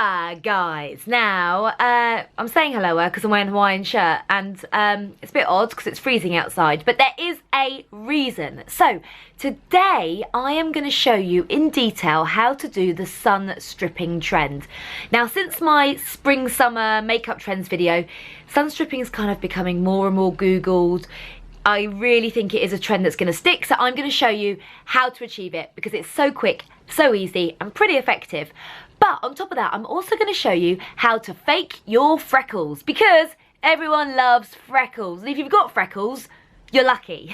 Hello guys. Now I'm saying hello because I'm wearing a Hawaiian shirt and it's a bit odd because it's freezing outside, but there is a reason. So today I am going to show you in detail how to do the sun stripping trend. Now since my spring summer makeup trends video, sun stripping is kind of becoming more and more googled. I really think it is a trend that's going to stick, so I'm going to show you how to achieve it because it's so quick, so easy and pretty effective. But on top of that, I'm also going to show you how to fake your freckles because everyone loves freckles. And if you've got freckles, you're lucky.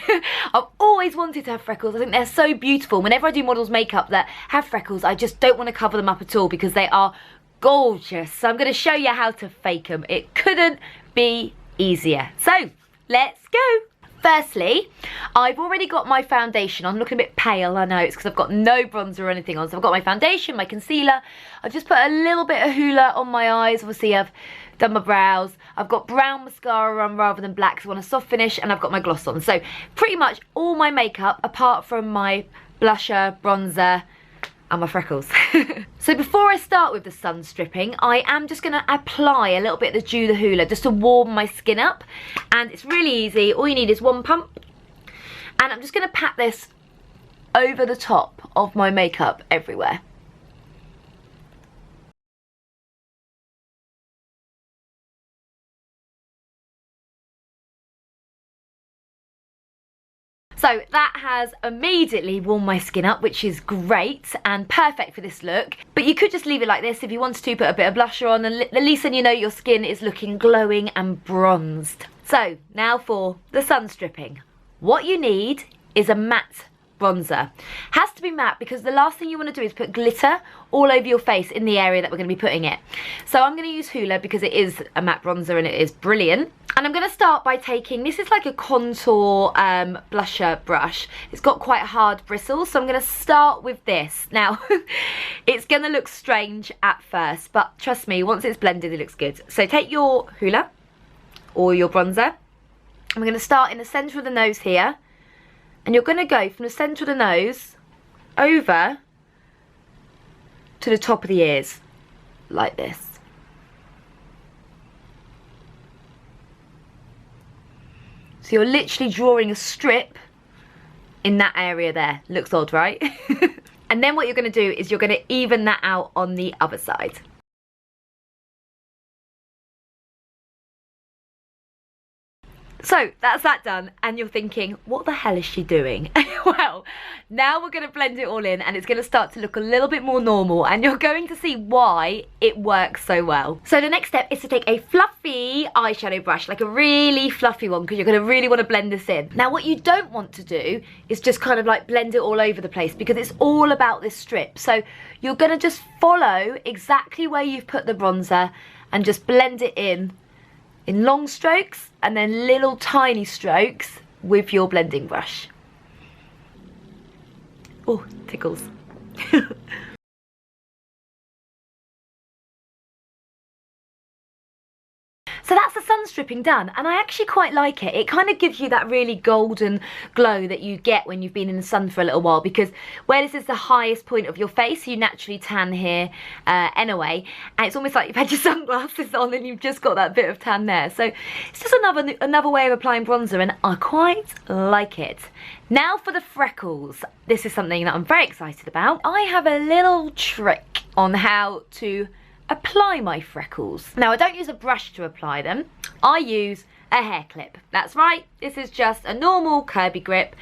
I've always wanted to have freckles. I think they're so beautiful. Whenever I do models makeup that have freckles, I just don't want to cover them up at all because they are gorgeous. So I'm going to show you how to fake them. It couldn't be easier. So let's go. Firstly, I've already got my foundation on. I'm looking a bit pale, I know, it's because I've got no bronzer or anything on. So I've got my foundation, my concealer. I've just put a little bit of Hoola on my eyes. Obviously, I've done my brows. I've got brown mascara on rather than black because I want a soft finish, and I've got my gloss on. So pretty much all my makeup, apart from my blusher, bronzer, and my freckles. So before I start with the sun stripping, I am just going to apply a little bit of the Dew the Hoola just to warm my skin up. And it's really easy. All you need is one pump. And I'm just going to pat this over the top of my makeup everywhere. So that has immediately warmed my skin up, which is great and perfect for this look. But you could just leave it like this if you wanted to, put a bit of blusher on, and at least then you know your skin is looking glowing and bronzed. So now for the sun stripping. What you need is a matte bronzer. Has to be matte because the last thing you want to do is put glitter all over your face in the area that we're going to be putting it. So I'm going to use Hoola because it is a matte bronzer and it is brilliant. And I'm going to start by taking, this is like a contour blusher brush. It's got quite hard bristles, so I'm going to start with this. Now, it's going to look strange at first, but trust me, once it's blended, it looks good. So take your Hoola or your bronzer. I'm going to start in the centre of the nose here. And you're going to go from the centre of the nose over to the top of the ears, like this. So you're literally drawing a strip in that area there. Looks odd, right? And then what you're going to do is you're going to even that out on the other side. So that's that done, and you're thinking, what the hell is she doing? Well, now we're going to blend it all in and it's going to start to look a little bit more normal, and you're going to see why it works so well. So the next step is to take a fluffy eyeshadow brush, like a really fluffy one, because you're going to really want to blend this in. Now what you don't want to do is just kind of like blend it all over the place because it's all about this strip. So you're going to just follow exactly where you've put the bronzer and just blend it in long strokes and then little tiny strokes with your blending brush. Oh, tickles. So that's the sun stripping done, and I actually quite like it. It kind of gives you that really golden glow that you get when you've been in the sun for a little while, because where this is the highest point of your face, you naturally tan here anyway, and it's almost like you've had your sunglasses on and you've just got that bit of tan there. So it's just another way of applying bronzer, and I quite like it. Now for the freckles. This is something that I'm very excited about. I have a little trick on how to apply my freckles. Now I don't use a brush to apply them, I use a hair clip. That's right, this is just a normal curvy grip,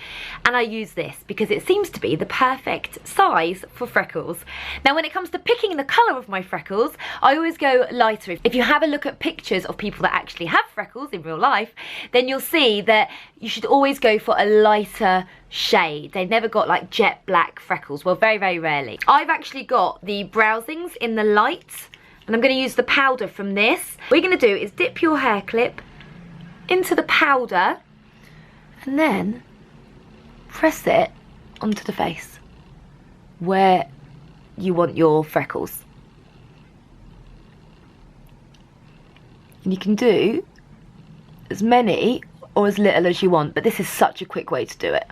and I use this because it seems to be the perfect size for freckles. Now when it comes to picking the colour of my freckles, I always go lighter. If you have a look at pictures of people that actually have freckles in real life, then you'll see that you should always go for a lighter shade. They've never got like jet black freckles, well, very, very rarely. I've actually got the Brow-zings in the light, and I'm going to use the powder from this. What you're going to do is dip your hair clip into the powder and then press it onto the face where you want your freckles. And you can do as many or as little as you want, but this is such a quick way to do it.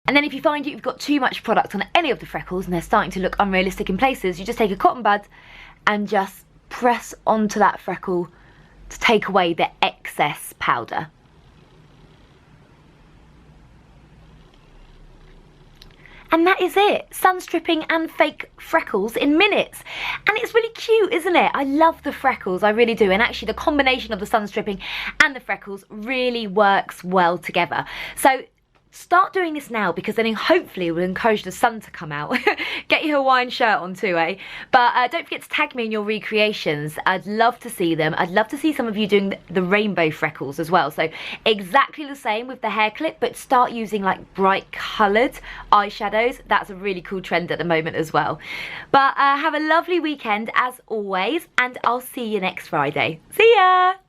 And then if you find you've got too much product on any of the freckles and they're starting to look unrealistic in places, you just take a cotton bud and just press onto that freckle to take away the excess powder. And that is it. Sun stripping and fake freckles in minutes. And it's really cute, isn't it? I love the freckles, I really do. And actually the combination of the sun stripping and the freckles really works well together. So start doing this now, because then hopefully it will encourage the sun to come out. Get your Hawaiian shirt on too, eh? But don't forget to tag me in your recreations. I'd love to see them. I'd love to see some of you doing the rainbow freckles as well. So exactly the same with the hair clip, but start using like bright coloured eyeshadows. That's a really cool trend at the moment as well. But have a lovely weekend as always, and I'll see you next Friday. See ya!